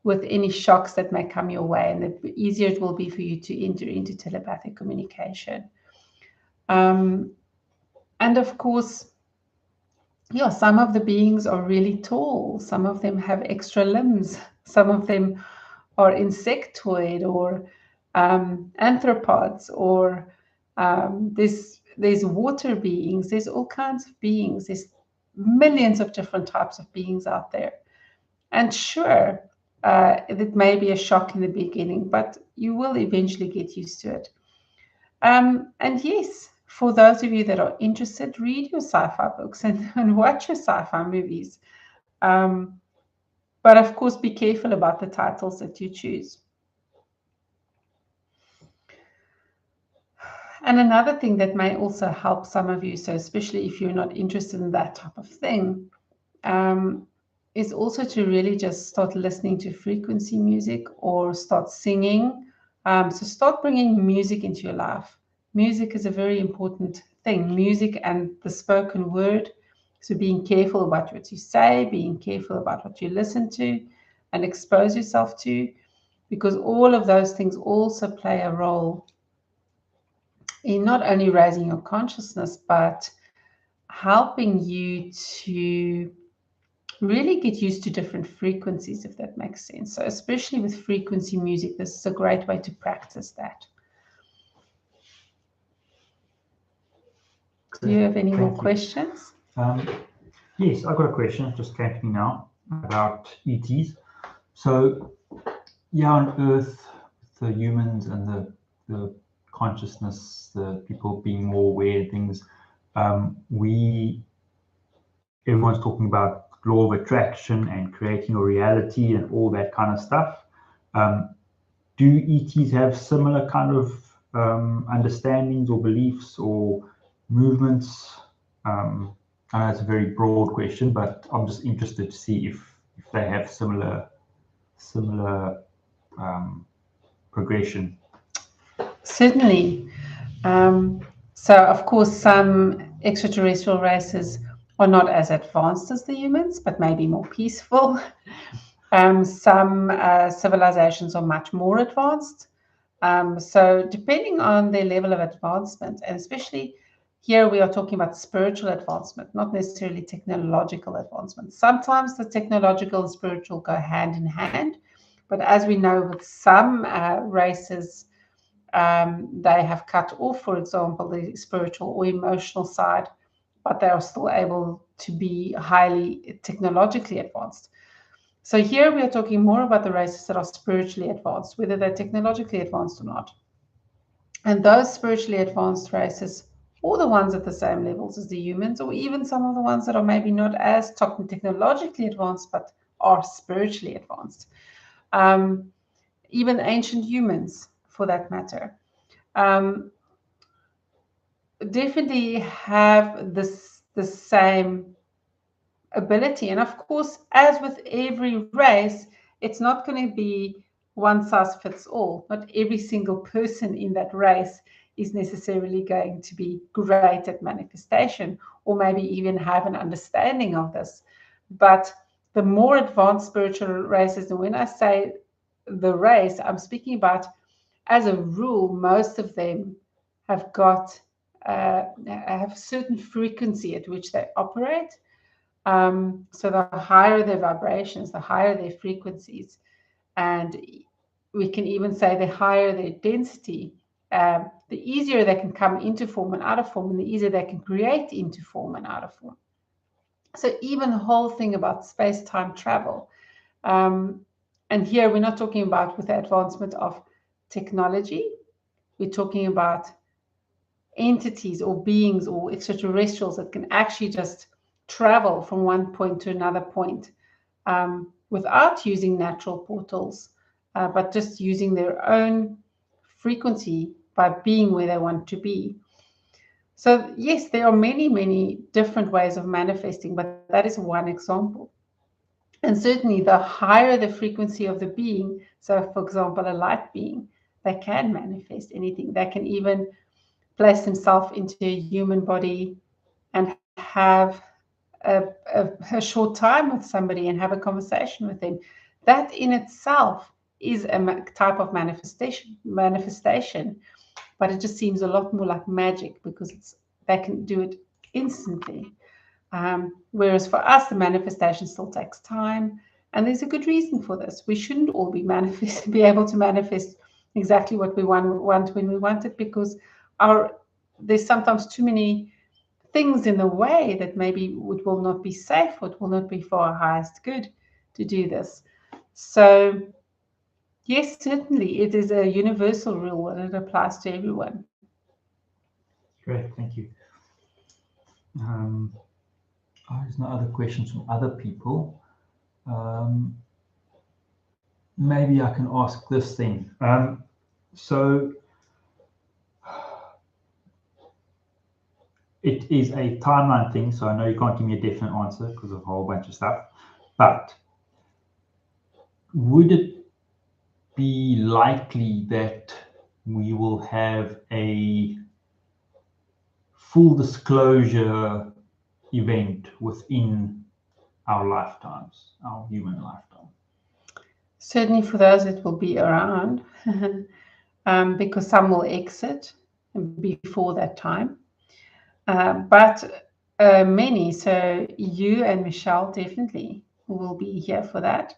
with any shocks that may come your way, and the easier it will be for you to enter into telepathic communication. And of course, yeah, some of the beings are really tall. Some of them have extra limbs. Some of them are insectoid or anthropods, or there's water beings. There's all kinds of beings. There's millions of different types of beings out there. And sure, it may be a shock in the beginning, but you will eventually get used to it. And yes, for those of you that are interested, read your sci-fi books and watch your sci-fi movies. But of course, be careful about the titles that you choose. And another thing that may also help some of you, so especially if you're not interested in that type of thing, is also to really just start listening to frequency music or start singing. So start bringing music into your life. Music is a very important thing, music and the spoken word. So being careful about what you say, being careful about what you listen to and expose yourself to, because all of those things also play a role in not only raising your consciousness, but helping you to really get used to different frequencies, if that makes sense. So especially with frequency music, this is a great way to practice that. Do you have any more questions? Yes, I've got a question. It just came to me now about ETs. So, yeah, on Earth, the humans and the consciousness, the people being more aware of things, everyone's talking about law of attraction and creating a reality and all that kind of stuff. Do ETs have similar kind of understandings or beliefs or movements? I know it's a very broad question, but I'm just interested to see if they have similar progression. Certainly. So, of course, some extraterrestrial races are not as advanced as the humans, but maybe more peaceful. Some civilizations are much more advanced. So, depending on their level of advancement, and especially here we are talking about spiritual advancement, not necessarily technological advancement. Sometimes the technological and spiritual go hand in hand, but as we know with some races, they have cut off, for example, the spiritual or emotional side, but they are still able to be highly technologically advanced. So here we are talking more about the races that are spiritually advanced, whether they're technologically advanced or not. And those spiritually advanced races, or the ones at the same levels as the humans, or even some of the ones that are maybe not as technologically advanced, but are spiritually advanced. Even ancient humans, for that matter, definitely have the same ability. And of course, as with every race, it's not going to be one size fits all. Not every single person in that race is necessarily going to be great at manifestation or maybe even have an understanding of this. But the more advanced spiritual races, and when I say the race, I'm speaking about, as a rule, most of them have got have a certain frequency at which they operate. So the higher their vibrations, the higher their frequencies, and we can even say the higher their density, the easier they can come into form and out of form, and the easier they can create into form and out of form. So even the whole thing about space-time travel, and here we're not talking about with the advancement of technology, we're talking about entities or beings or extraterrestrials that can actually just travel from one point to another point without using natural portals, but just using their own frequency by being where they want to be. So yes, there are many, many different ways of manifesting, but that is one example. And certainly the higher the frequency of the being, so for example, a light being, they can manifest anything. They can even place themselves into a human body and have a short time with somebody and have a conversation with them. That in itself is a type of manifestation, but it just seems a lot more like magic because they can do it instantly. Whereas for us, the manifestation still takes time, and there's a good reason for this. We shouldn't all be able to manifest exactly what we want when we want it, because there's sometimes too many things in the way that maybe it will not be safe, or it will not be for our highest good to do this. So yes, certainly it is a universal rule and it applies to everyone. Great, thank you. There's no other questions from other people. Maybe I can ask this thing. So it is a timeline thing, so I know you can't give me a definite answer because of a whole bunch of stuff, but would it be likely that we will have a full disclosure event within our lifetimes, our human lifetime? Certainly for those that will be around, because some will exit before that time. But many, so you and Michelle definitely will be here for that.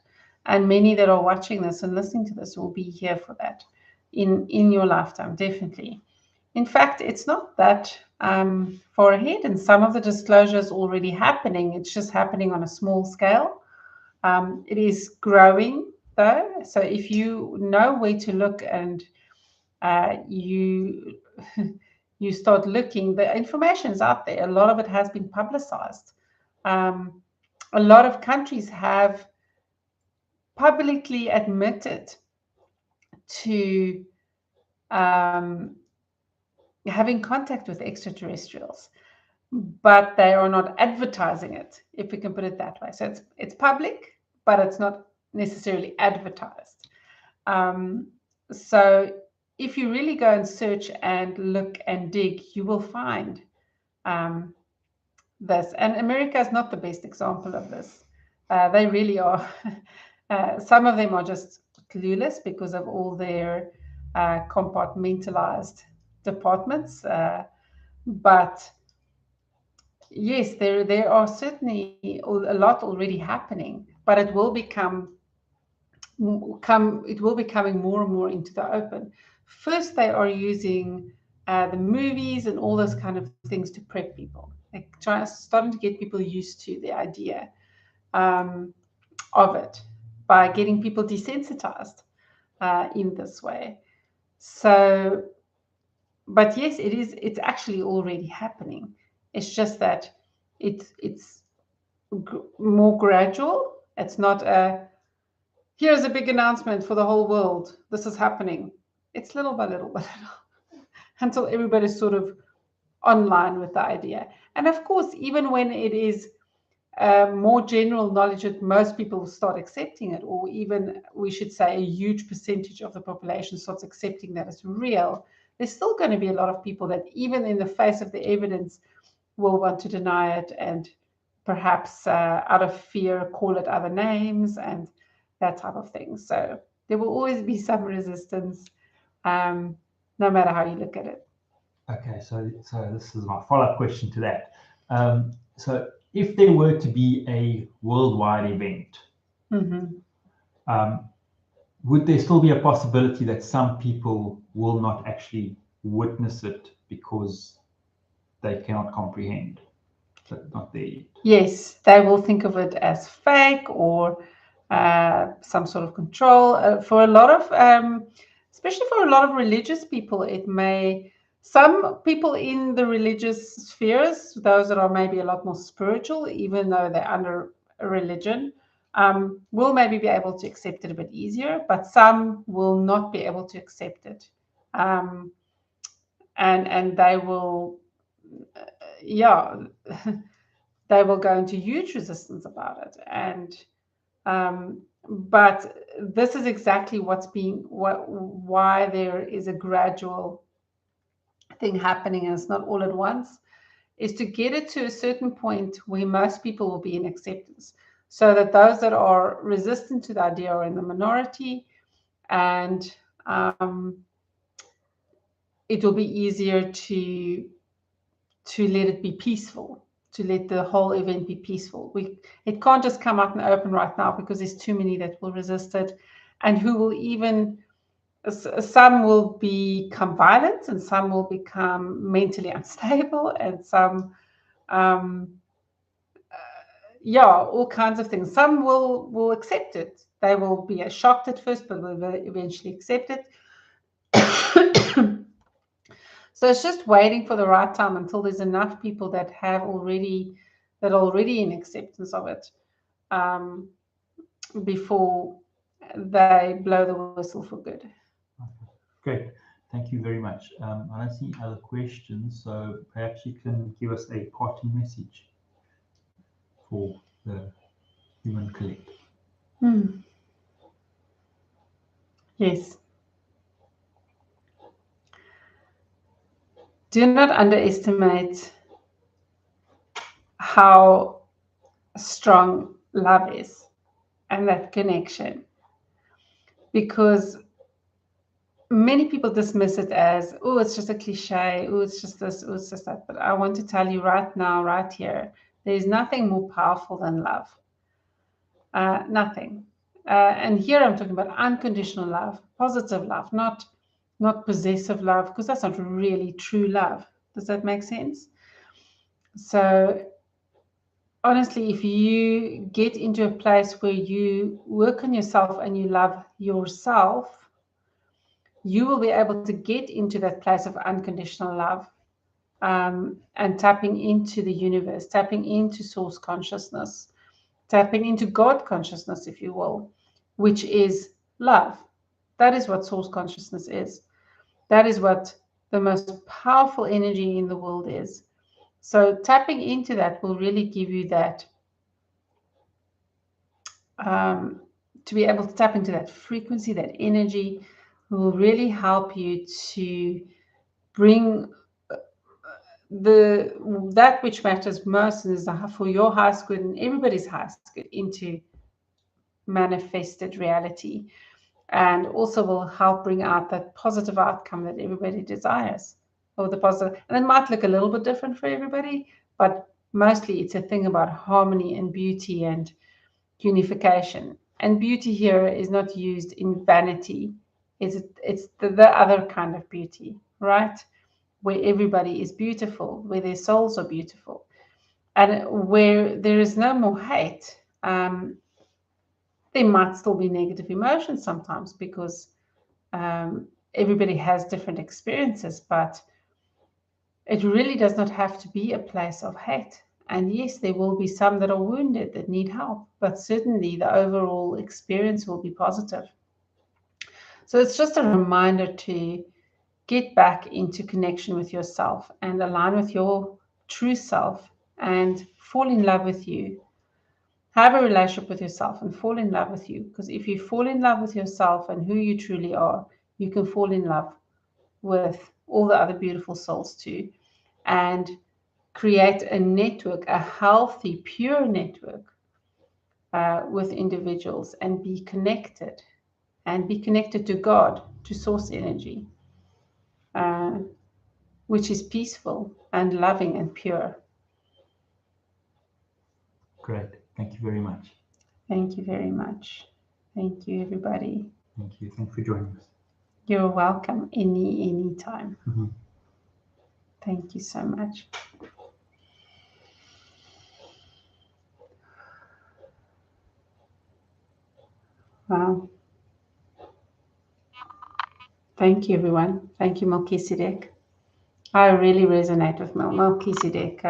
And many that are watching this and listening to this will be here for that in your lifetime, definitely. In fact, it's not that far ahead, and some of the disclosure is already happening. It's just happening on a small scale. It is growing, though. So if you know where to look and you you start looking, the information is out there. A lot of it has been publicized. A lot of countries have publicly admitted to having contact with extraterrestrials, but they are not advertising it, if we can put it that way. So it's public, but it's not necessarily advertised. So if you really go and search and look and dig, you will find this. And America is not the best example of this. They really are. Some of them are just clueless because of all their compartmentalized departments. But yes, there are certainly a lot already happening, but it will be coming more and more into the open. First, they are using the movies and all those kind of things to prep people. They're starting to get people used to the idea of it by getting people desensitized in this way. So, but yes, it's actually already happening. It's just that it's more gradual. It's not here's a big announcement for the whole world. This is happening. It's little by little by little until everybody's sort of online with the idea. And of course, even when it is more general knowledge that most people start accepting it, or even we should say a huge percentage of the population starts accepting that it's real, there's still going to be a lot of people that even in the face of the evidence will want to deny it and perhaps out of fear call it other names and that type of thing. So there will always be some resistance, no matter how you look at it. Okay, so this is my follow-up question to that. So if there were to be a worldwide event, would there still be a possibility that some people will not actually witness it because they cannot comprehend? Not there yet. Yes, they will think of it as fake or some sort of control. For a lot of, especially for a lot of religious people, some people in the religious spheres, those that are maybe a lot more spiritual, even though they're under a religion, will maybe be able to accept it a bit easier, but some will not be able to accept it. And they will yeah, they will go into huge resistance about it. And but this is exactly why there is a gradual thing happening, and it's not all at once, is to get it to a certain point where most people will be in acceptance, so that those that are resistant to the idea are in the minority, and it will be easier to let it be peaceful, to let the whole event be peaceful. It can't just come out in the open right now, because there's too many that will resist it, and who will even, some will become violent, and some will become mentally unstable, and some all kinds of things. Some will accept it. They will be shocked at first, but will eventually accept it. So it's just waiting for the right time, until there's enough people that are already in acceptance of it, before they blow the whistle for good. Great. Thank you very much. I don't see other questions, so perhaps you can give us a parting message for the human collective. Yes. Do not underestimate how strong love is, and that connection, because many people dismiss it as, oh, it's just a cliche, oh, it's just this, oh, it's just that. But I want to tell you right now, right here, there's nothing more powerful than love. Nothing. And here I'm talking about unconditional love, positive love, not possessive love, because that's not really true love. Does that make sense? So honestly, if you get into a place where you work on yourself and you love yourself, you will be able to get into that place of unconditional love, and tapping into the universe, tapping into source consciousness, tapping into God consciousness, if you will, which is love. That is what source consciousness is. That is what the most powerful energy in the world is. So tapping into that will really give you that, to be able to tap into that frequency, that energy, will really help you to bring that which matters most, and is for your highest good and everybody's highest good, into manifested reality, and also will help bring out that positive outcome that everybody desires, or the positive. And it might look a little bit different for everybody, but mostly it's a thing about harmony and beauty and unification. And beauty here is not used in vanity. It's the other kind of beauty, right? Where everybody is beautiful, where their souls are beautiful, and where there is no more hate. There might still be negative emotions sometimes, because everybody has different experiences, but it really does not have to be a place of hate. And yes, there will be some that are wounded that need help, but certainly the overall experience will be positive. So it's just a reminder to get back into connection with yourself and align with your true self, and fall in love with you. Have a relationship with yourself and fall in love with you. Because if you fall in love with yourself and who you truly are, you can fall in love with all the other beautiful souls too, and create a network, a healthy, pure network, with individuals, and be connected to God, to source energy, which is peaceful and loving and pure. Great. Thank you very much. Thank you very much. Thank you, everybody. Thank you. Thanks for joining us. You're welcome any time. Mm-hmm. Thank you so much. Wow. Thank you, everyone. Thank you, Melchizedek. I really resonate with Melchizedek.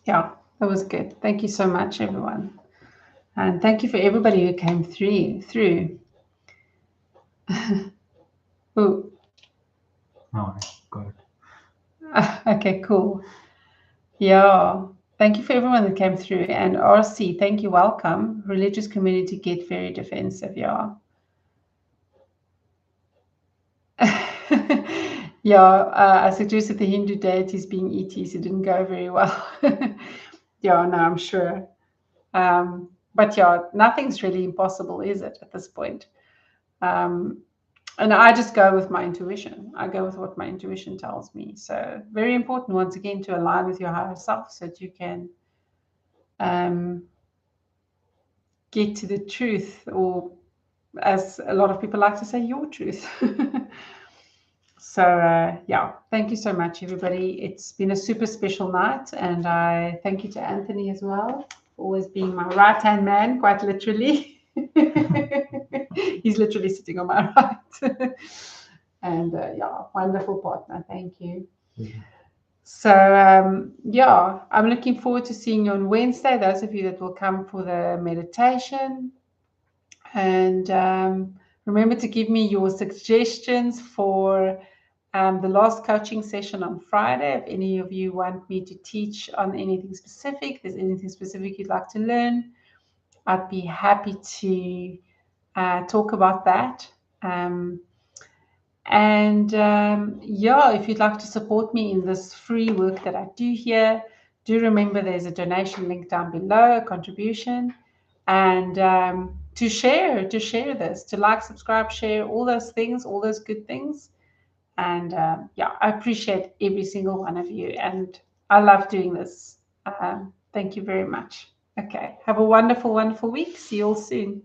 Yeah, that was good. Thank you so much, everyone. And thank you for everybody who came through. Ooh. No, I got it. Okay, cool. Yeah. Thank you for everyone that came through. And RC, thank you. Welcome. Religious community get very defensive. Yeah. Yeah, I suggested the Hindu deities being ETs. It didn't go very well. Yeah, no, I'm sure. But yeah, nothing's really impossible, is it, at this point? And I just go with my intuition. I go with what my intuition tells me. So very important, once again, to align with your higher self so that you can get to the truth, or as a lot of people like to say, your truth. So yeah, thank you so much, everybody. It's been a super special night, and I thank you to Anthony as well for always being my right-hand man, quite literally. He's literally sitting on my right. And yeah, wonderful partner. Thank you. So yeah, I'm looking forward to seeing you on Wednesday, those of you that will come for the meditation. And remember to give me your suggestions for the last coaching session on Friday. If any of you want me to teach on anything specific, if there's anything specific you'd like to learn, I'd be happy to talk about that. Yeah, if you'd like to support me in this free work that I do here, do remember there's a donation link down below, a contribution, and to share this, to like, subscribe, share, all those things, all those good things. And yeah, I appreciate every single one of you, and I love doing this. Thank you very much. Okay, have a wonderful, wonderful week. See you all soon.